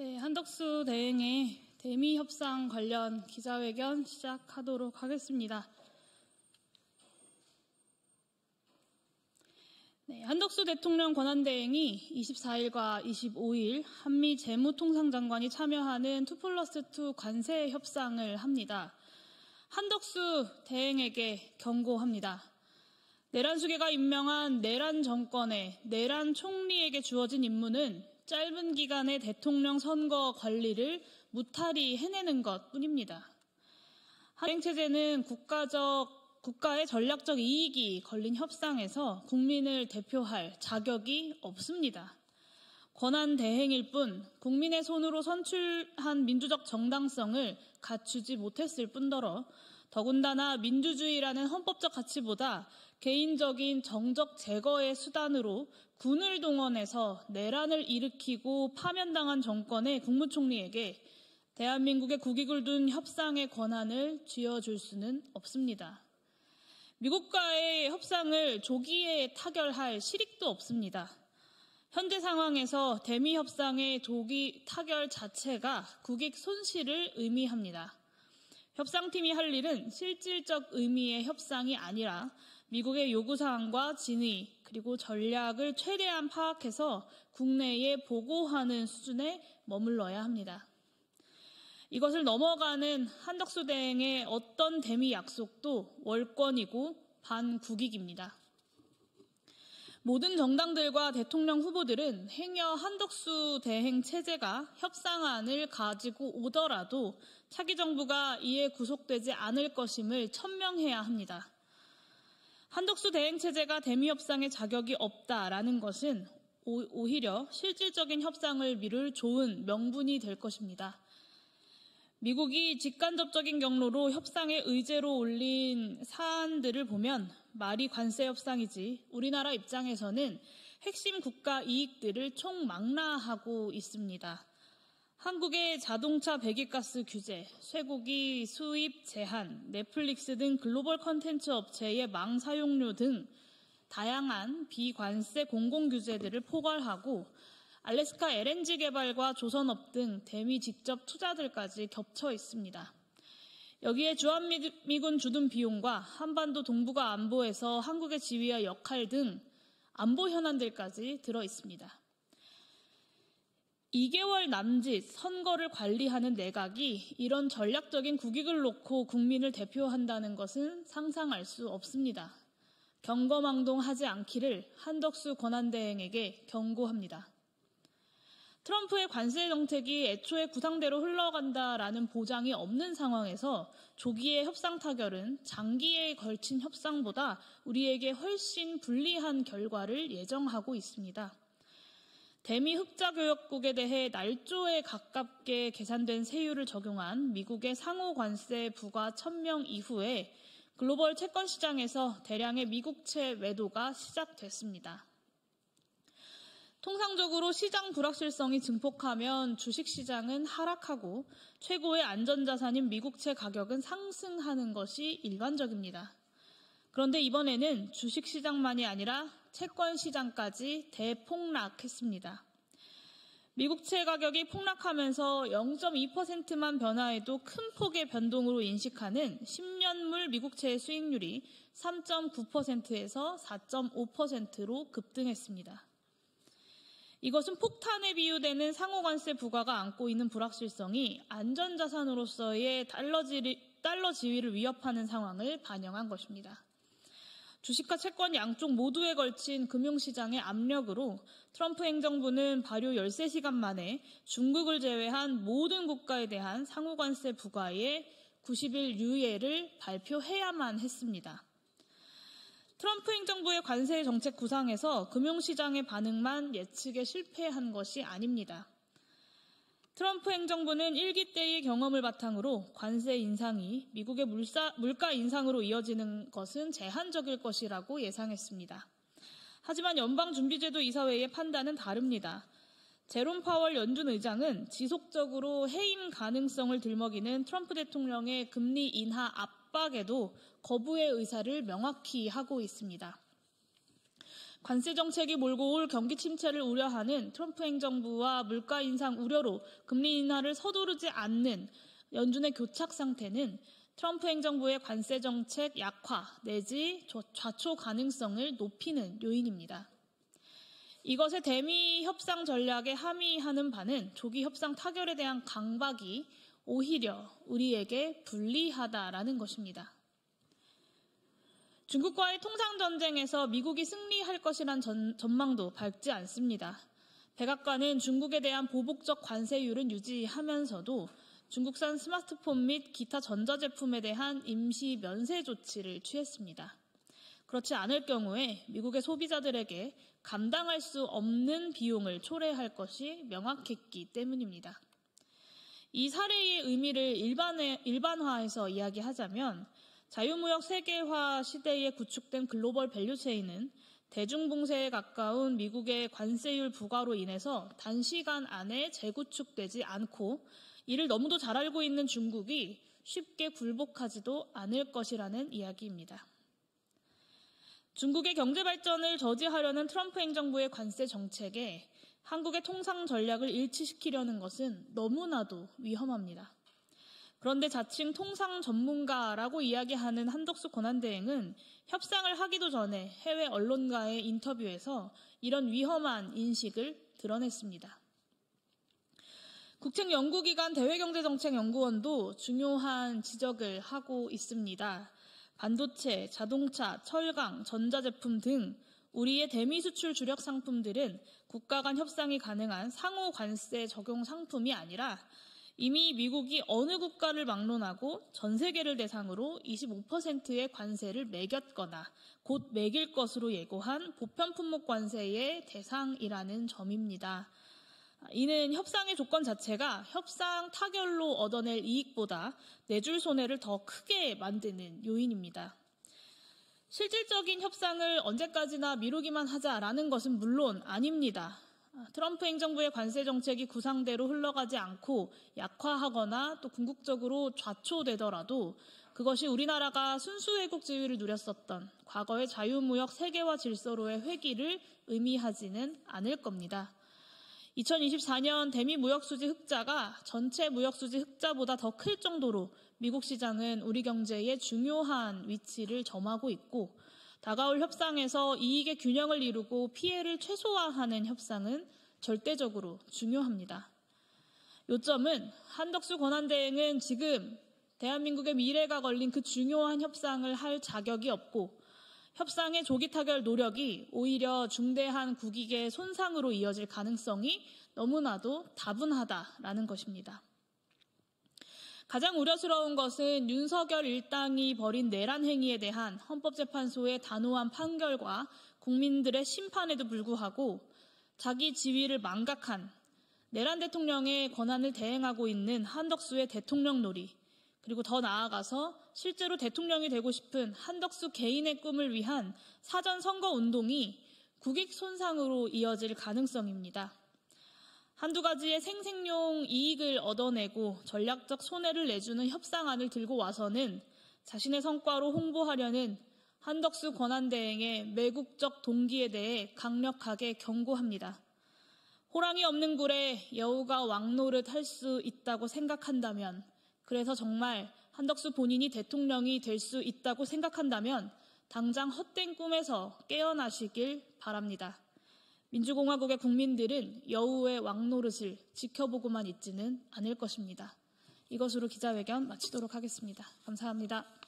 네, 한덕수 대행의 대미 협상 관련 기자회견 시작하도록 하겠습니다. 네, 한덕수 대통령 권한대행이 24일과 25일 한미 재무통상장관이 참여하는 2+2 관세 협상을 합니다. 한덕수 대행에게 경고합니다. 내란수계가 임명한 내란 정권의 내란 총리에게 주어진 임무는 짧은 기간의 대통령 선거 관리를 무탈히 해내는 것뿐입니다. 대행체제는 국가의 전략적 이익이 걸린 협상에서 국민을 대표할 자격이 없습니다. 권한 대행일 뿐 국민의 손으로 선출한 민주적 정당성을 갖추지 못했을 뿐더러 더군다나 민주주의라는 헌법적 가치보다 개인적인 정적 제거의 수단으로 군을 동원해서 내란을 일으키고 파면당한 정권의 국무총리에게 대한민국의 국익을 둔 협상의 권한을 쥐어줄 수는 없습니다. 미국과의 협상을 조기에 타결할 실익도 없습니다. 현재 상황에서 대미 협상의 조기 타결 자체가 국익 손실을 의미합니다. 협상팀이 할 일은 실질적 의미의 협상이 아니라 미국의 요구사항과 진의 그리고 전략을 최대한 파악해서 국내에 보고하는 수준에 머물러야 합니다. 이것을 넘어가는 한덕수 대행의 어떤 대미 약속도 월권이고 반국익입니다. 모든 정당들과 대통령 후보들은 행여 한덕수 대행 체제가 협상안을 가지고 오더라도 차기 정부가 이에 구속되지 않을 것임을 천명해야 합니다. 한덕수 대행 체제가 대미 협상에 자격이 없다라는 것은 오히려 실질적인 협상을 미룰 좋은 명분이 될 것입니다. 미국이 직간접적인 경로로 협상의 의제로 올린 사안들을 보면 말이 관세 협상이지 우리나라 입장에서는 핵심 국가 이익들을 총망라하고 있습니다. 한국의 자동차 배기가스 규제, 쇠고기 수입 제한, 넷플릭스 등 글로벌 콘텐츠 업체의 망 사용료 등 다양한 비관세 공공규제들을 포괄하고 알래스카 LNG 개발과 조선업 등 대미 직접 투자들까지 겹쳐 있습니다. 여기에 주한미군 주둔 비용과 한반도 동북아 안보에서 한국의 지위와 역할 등 안보 현안들까지 들어 있습니다. 2개월 남짓 선거를 관리하는 내각이 이런 전략적인 국익을 놓고 국민을 대표한다는 것은 상상할 수 없습니다. 경거망동하지 않기를 한덕수 권한대행에게 경고합니다. 트럼프의 관세 정책이 애초에 구상대로 흘러간다라는 보장이 없는 상황에서 조기의 협상 타결은 장기에 걸친 협상보다 우리에게 훨씬 불리한 결과를 예정하고 있습니다. 대미 흑자교역국에 대해 날조에 가깝게 계산된 세율을 적용한 미국의 상호 관세 부과 천명 이후에 글로벌 채권 시장에서 대량의 미국채 매도가 시작됐습니다. 통상적으로 시장 불확실성이 증폭하면 주식시장은 하락하고 최고의 안전자산인 미국채 가격은 상승하는 것이 일반적입니다. 그런데 이번에는 주식시장만이 아니라 채권시장까지 대폭락했습니다. 미국채 가격이 폭락하면서 0.2%만 변화해도 큰 폭의 변동으로 인식하는 10년물 미국채의 수익률이 3.9%에서 4.5%로 급등했습니다. 이것은 폭탄에 비유되는 상호관세 부과가 안고 있는 불확실성이 안전자산으로서의 달러 지위를 위협하는 상황을 반영한 것입니다. 주식과 채권 양쪽 모두에 걸친 금융시장의 압력으로 트럼프 행정부는 발효 13시간 만에 중국을 제외한 모든 국가에 대한 상호관세 부과의 90일 유예를 발표해야만 했습니다. 트럼프 행정부의 관세 정책 구상에서 금융시장의 반응만 예측에 실패한 것이 아닙니다. 트럼프 행정부는 1기 때의 경험을 바탕으로 관세 인상이 미국의 물가 인상으로 이어지는 것은 제한적일 것이라고 예상했습니다. 하지만 연방준비제도 이사회의 판단은 다릅니다. 제롬 파월 연준 의장은 지속적으로 해임 가능성을 들먹이는 트럼프 대통령의 금리 인하 압박에도 거부의 의사를 명확히 하고 있습니다. 관세 정책이 몰고 올 경기 침체를 우려하는 트럼프 행정부와 물가 인상 우려로 금리 인하를 서두르지 않는 연준의 교착 상태는 트럼프 행정부의 관세 정책 약화 내지 좌초 가능성을 높이는 요인입니다. 이것의 대미 협상 전략에 함의하는 바는 조기 협상 타결에 대한 강박이 오히려 우리에게 불리하다라는 것입니다. 중국과의 통상전쟁에서 미국이 승리할 것이란 전망도 밝지 않습니다. 백악관은 중국에 대한 보복적 관세율은 유지하면서도 중국산 스마트폰 및 기타 전자제품에 대한 임시 면세 조치를 취했습니다. 그렇지 않을 경우에 미국의 소비자들에게 감당할 수 없는 비용을 초래할 것이 명확했기 때문입니다. 이 사례의 의미를 일반화해서 이야기하자면 자유무역 세계화 시대에 구축된 글로벌 밸류체인은 대중봉쇄에 가까운 미국의 관세율 부과로 인해서 단시간 안에 재구축되지 않고 이를 너무도 잘 알고 있는 중국이 쉽게 굴복하지도 않을 것이라는 이야기입니다. 중국의 경제 발전을 저지하려는 트럼프 행정부의 관세 정책에 한국의 통상 전략을 일치시키려는 것은 너무나도 위험합니다. 그런데 자칭 통상 전문가라고 이야기하는 한덕수 권한대행은 협상을 하기도 전에 해외 언론과의 인터뷰에서 이런 위험한 인식을 드러냈습니다. 국책연구기관 대외경제정책연구원도 중요한 지적을 하고 있습니다. 반도체, 자동차, 철강, 전자제품 등 우리의 대미 수출 주력 상품들은 국가 간 협상이 가능한 상호 관세 적용 상품이 아니라 이미 미국이 어느 국가를 막론하고 전 세계를 대상으로 25%의 관세를 매겼거나 곧 매길 것으로 예고한 보편 품목 관세의 대상이라는 점입니다. 이는 협상의 조건 자체가 협상 타결로 얻어낼 이익보다 내줄 손해를 더 크게 만드는 요인입니다. 실질적인 협상을 언제까지나 미루기만 하자라는 것은 물론 아닙니다. 트럼프 행정부의 관세 정책이 구상대로 흘러가지 않고 약화하거나 또 궁극적으로 좌초되더라도 그것이 우리나라가 순수 외국 지위를 누렸었던 과거의 자유무역 세계화 질서로의 회귀를 의미하지는 않을 겁니다. 2024년 대미 무역수지 흑자가 전체 무역수지 흑자보다 더 클 정도로 미국 시장은 우리 경제에 중요한 위치를 점하고 있고 다가올 협상에서 이익의 균형을 이루고 피해를 최소화하는 협상은 절대적으로 중요합니다. 요점은 한덕수 권한대행은 지금 대한민국의 미래가 걸린 그 중요한 협상을 할 자격이 없고 협상의 조기 타결 노력이 오히려 중대한 국익의 손상으로 이어질 가능성이 너무나도 다분하다라는 것입니다. 가장 우려스러운 것은 윤석열 일당이 벌인 내란 행위에 대한 헌법재판소의 단호한 판결과 국민들의 심판에도 불구하고 자기 지위를 망각한 내란 대통령의 권한을 대행하고 있는 한덕수의 대통령 놀이, 그리고 더 나아가서 실제로 대통령이 되고 싶은 한덕수 개인의 꿈을 위한 사전 선거 운동이 국익 손상으로 이어질 가능성입니다. 한두 가지의 생색용 이익을 얻어내고 전략적 손해를 내주는 협상안을 들고 와서는 자신의 성과로 홍보하려는 한덕수 권한대행의 매국적 동기에 대해 강력하게 경고합니다. 호랑이 없는 굴에 여우가 왕노릇 할 수 있다고 생각한다면, 그래서 정말 한덕수 본인이 대통령이 될 수 있다고 생각한다면 당장 헛된 꿈에서 깨어나시길 바랍니다. 민주공화국의 국민들은 여우의 왕노릇을 지켜보고만 있지는 않을 것입니다. 이것으로 기자회견 마치도록 하겠습니다. 감사합니다.